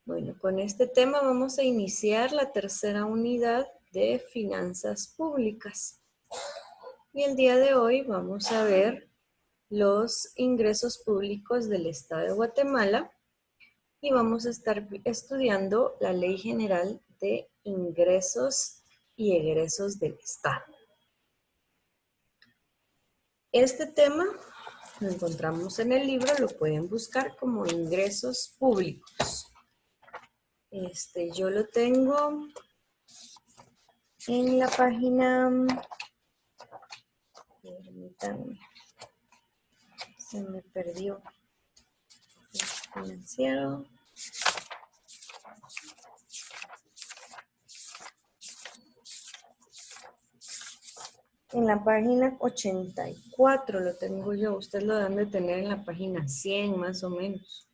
Bueno, con este tema vamos a iniciar la tercera unidad de finanzas públicas. Y el día de hoy vamos a ver los ingresos públicos del Estado de Guatemala y vamos a estar estudiando la Ley General de Ingresos y Egresos del Estado. Este tema lo encontramos en el libro, lo pueden buscar como ingresos públicos. Yo lo tengo en la página, permítanme, se me perdió el financiero. En la página 84 lo tengo yo, ustedes lo deben de tener en la página 100 más o menos.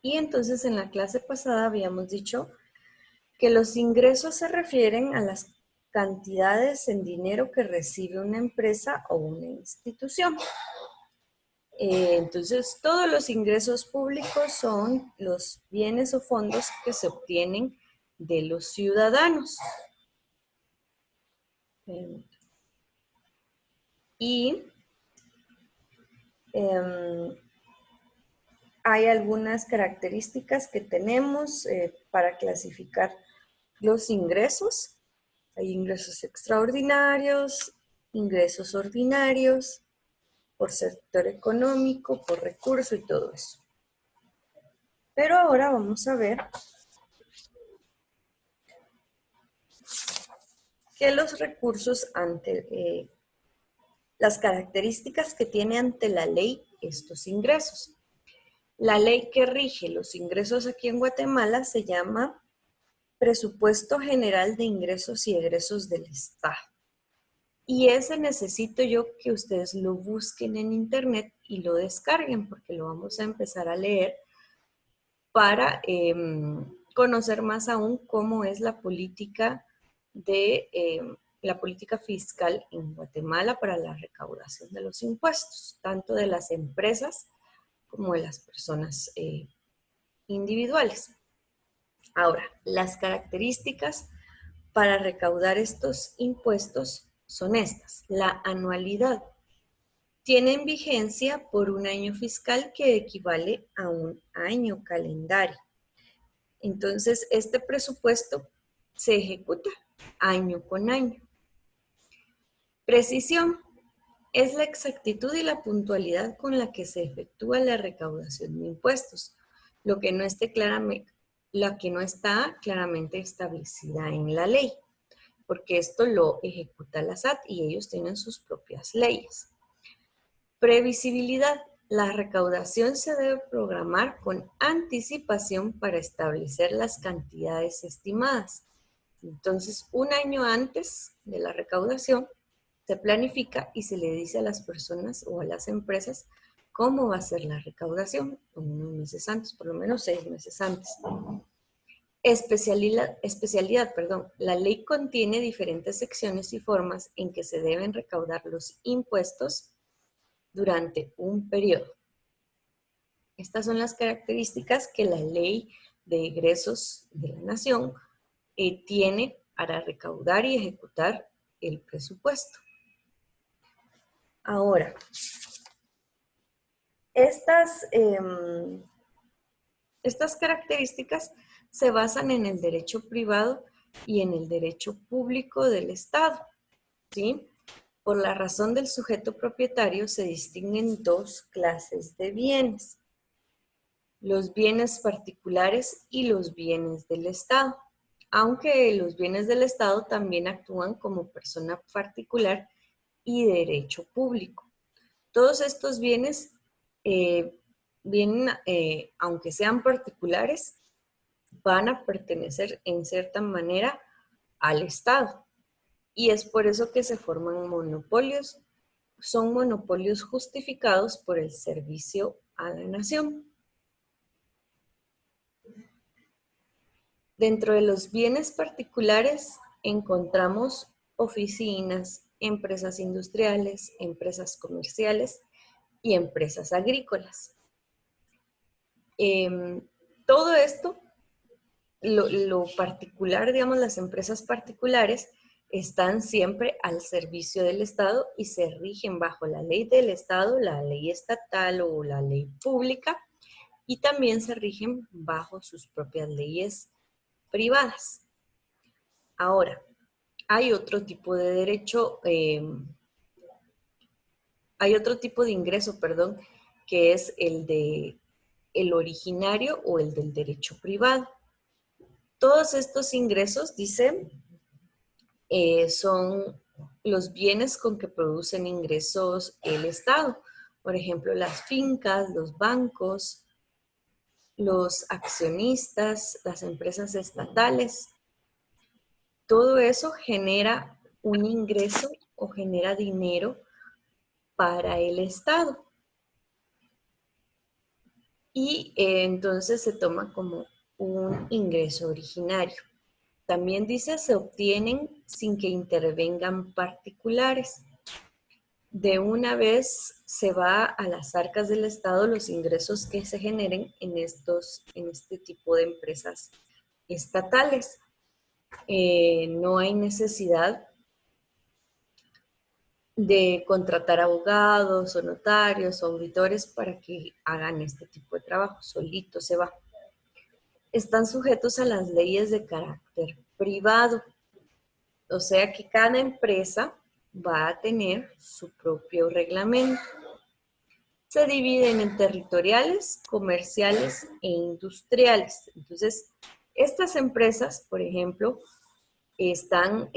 Y entonces en la clase pasada habíamos dicho que los ingresos se refieren a las cantidades en dinero que recibe una empresa o una institución. Entonces, todos los ingresos públicos son los bienes o fondos que se obtienen de los ciudadanos. Y hay algunas características que tenemos para clasificar los ingresos. Hay ingresos extraordinarios, ingresos ordinarios, por sector económico, por recurso y todo eso. Pero ahora vamos a ver que los recursos ante las características que tiene ante la ley estos ingresos. La ley que rige los ingresos aquí en Guatemala se llama Presupuesto General de Ingresos y Egresos del Estado. Y ese necesito yo que ustedes lo busquen en internet y lo descarguen porque lo vamos a empezar a leer para conocer más aún cómo es la política la política fiscal en Guatemala para la recaudación de los impuestos, tanto de las empresas como de las personas individuales. Ahora, las características para recaudar estos impuestos son estas. La anualidad. Tienen vigencia por un año fiscal que equivale a un año calendario. Entonces, este presupuesto se ejecuta año con año. Precisión es la exactitud y la puntualidad con la que se efectúa la recaudación de impuestos, lo que no está claramente establecida en la ley, porque esto lo ejecuta la SAT y ellos tienen sus propias leyes. Previsibilidad. La recaudación se debe programar con anticipación para establecer las cantidades estimadas. Entonces, un año antes de la recaudación, se planifica y se le dice a las personas o a las empresas cómo va a ser la recaudación, unos meses antes, por lo menos 6 meses antes. Especialidad. La ley contiene diferentes secciones y formas en que se deben recaudar los impuestos durante un periodo. Estas son las características que la Ley de Egresos de la Nación tiene para recaudar y ejecutar el presupuesto. Ahora, estas características se basan en el derecho privado y en el derecho público del Estado, ¿sí? Por la razón del sujeto propietario se distinguen dos clases de bienes: los bienes particulares y los bienes del Estado, aunque los bienes del Estado también actúan como persona particular y derecho público. Todos estos bienes aunque sean particulares, van a pertenecer en cierta manera al Estado. Y es por eso que se forman monopolios. Son monopolios justificados por el servicio a la nación. Dentro de los bienes particulares encontramos oficinas, empresas industriales, empresas comerciales y empresas agrícolas. Todo esto, lo particular, digamos, las empresas particulares están siempre al servicio del Estado y se rigen bajo la ley del Estado, la ley estatal o la ley pública, y también se rigen bajo sus propias leyes privadas. Ahora, hay otro tipo de derecho, hay otro tipo de ingreso, perdón, que es el de el originario o el del derecho privado. Todos estos ingresos, dice, son los bienes con que producen ingresos el Estado. Por ejemplo, las fincas, los bancos, los accionistas, las empresas estatales. Todo eso genera un ingreso o genera dinero para el Estado. Y entonces se toma como un ingreso originario. También dice, se obtienen sin que intervengan particulares. De una vez se va a las arcas del Estado los ingresos que se generen en este tipo de empresas estatales. No hay necesidad de contratar abogados o notarios o auditores para que hagan este tipo de trabajo, solito se va. Están sujetos a las leyes de carácter privado, o sea que cada empresa va a tener su propio reglamento. Se dividen en territoriales, comerciales e industriales. Entonces, estas empresas, por ejemplo, están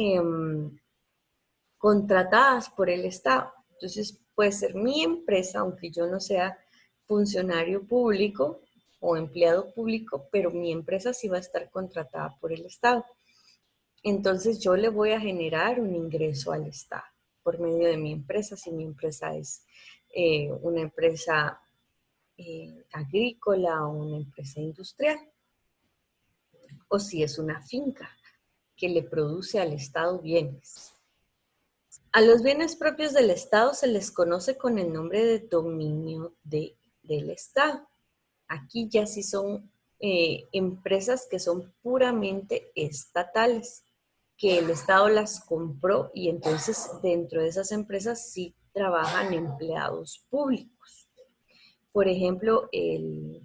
contratadas por el Estado. Entonces, puede ser mi empresa, aunque yo no sea funcionario público o empleado público, pero mi empresa sí va a estar contratada por el Estado. Entonces, yo le voy a generar un ingreso al Estado por medio de mi empresa, si mi empresa es una empresa agrícola o una empresa industrial, o si es una finca que le produce al Estado bienes. A los bienes propios del Estado se les conoce con el nombre de dominio del Estado. Aquí ya sí son empresas que son puramente estatales, que el Estado las compró y entonces dentro de esas empresas sí trabajan empleados públicos. Por ejemplo, el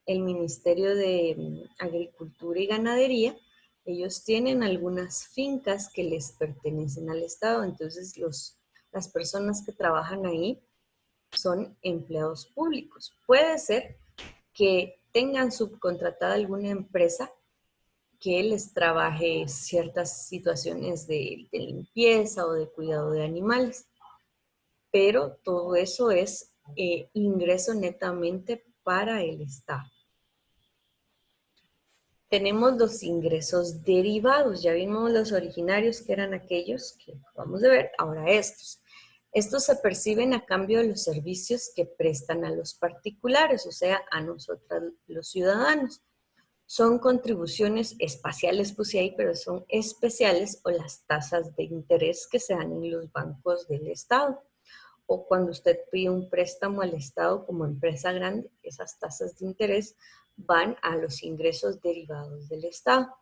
Ministerio de Agricultura y Ganadería, ellos tienen algunas fincas que les pertenecen al Estado, entonces las personas que trabajan ahí son empleados públicos. Puede ser que tengan subcontratada alguna empresa que les trabaje ciertas situaciones de limpieza o de cuidado de animales, pero todo eso es ingreso netamente para el Estado. Tenemos los ingresos derivados, ya vimos los originarios que eran aquellos que acabamos de ver, ahora estos. Estos se perciben a cambio de los servicios que prestan a los particulares, o sea, a nosotros los ciudadanos. Son contribuciones espaciales, puse ahí, pero son especiales o las tasas de interés que se dan en los bancos del Estado. O cuando usted pide un préstamo al Estado como empresa grande, esas tasas de interés van a los ingresos derivados del Estado.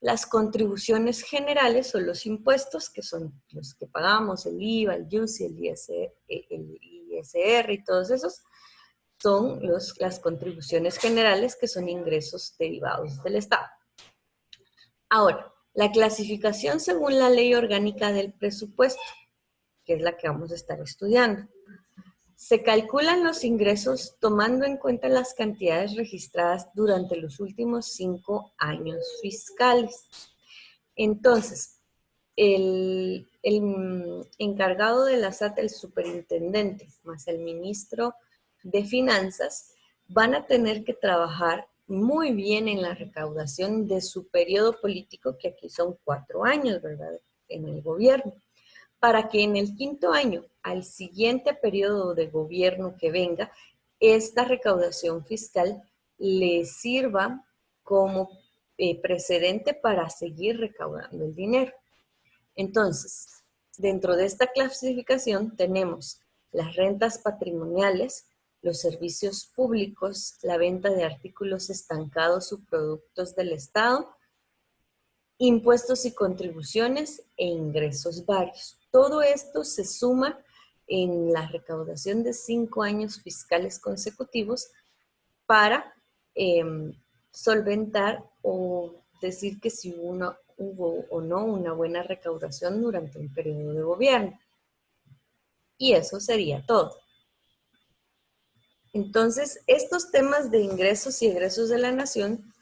Las contribuciones generales son los impuestos, que son los que pagamos, el IVA, el IUCI, el ISR y todos esos, son las contribuciones generales que son ingresos derivados del Estado. Ahora, la clasificación según la Ley Orgánica del Presupuesto, que es la que vamos a estar estudiando. Se calculan los ingresos tomando en cuenta las cantidades registradas durante los últimos 5 años fiscales. Entonces, el encargado de la SAT, el superintendente, más el ministro de Finanzas, van a tener que trabajar muy bien en la recaudación de su periodo político, que aquí son 4 años, ¿verdad?, en el gobierno, para que en el 5.º año, al siguiente periodo de gobierno que venga, esta recaudación fiscal le sirva como precedente para seguir recaudando el dinero. Entonces, dentro de esta clasificación tenemos las rentas patrimoniales, los servicios públicos, la venta de artículos estancados o productos del Estado, impuestos y contribuciones e ingresos varios. Todo esto se suma en la recaudación de 5 años fiscales consecutivos para eh, solventar o decir que si hubo o no una buena recaudación durante un periodo de gobierno. Y eso sería todo. Entonces, estos temas de ingresos y egresos de la nación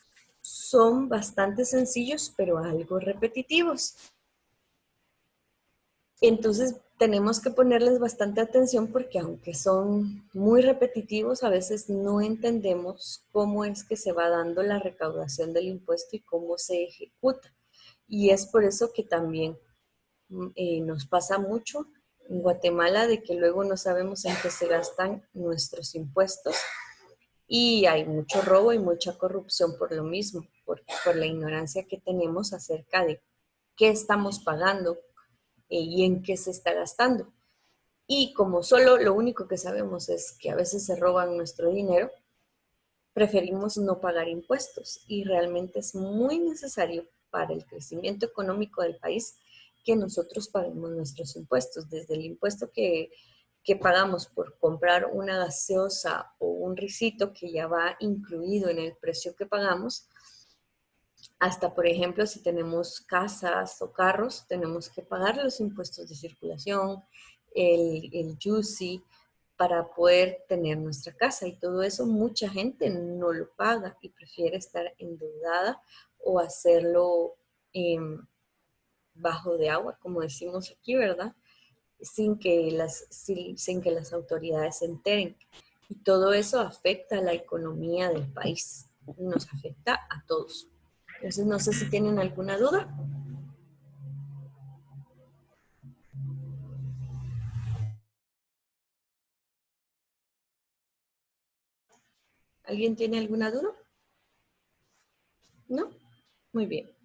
son bastante sencillos, pero algo repetitivos. Entonces, tenemos que ponerles bastante atención porque aunque son muy repetitivos, a veces no entendemos cómo es que se va dando la recaudación del impuesto y cómo se ejecuta. Y es por eso que también nos pasa mucho en Guatemala de que luego no sabemos en qué se gastan nuestros impuestos y hay mucho robo y mucha corrupción por lo mismo, por la ignorancia que tenemos acerca de qué estamos pagando y en qué se está gastando. Y como solo lo único que sabemos es que a veces se roban nuestro dinero, preferimos no pagar impuestos y realmente es muy necesario para el crecimiento económico del país que nosotros paguemos nuestros impuestos, desde el impuesto que pagamos por comprar una gaseosa o un risito que ya va incluido en el precio que pagamos, hasta, por ejemplo, si tenemos casas o carros, tenemos que pagar los impuestos de circulación, el JUSI, para poder tener nuestra casa. Y todo eso mucha gente no lo paga y prefiere estar endeudada o hacerlo eh, bajo de agua, como decimos aquí, ¿verdad? Sin que las autoridades se enteren. Y todo eso afecta a la economía del país, nos afecta a todos. Entonces, no sé si tienen alguna duda. ¿Alguien tiene alguna duda? ¿No? Muy bien.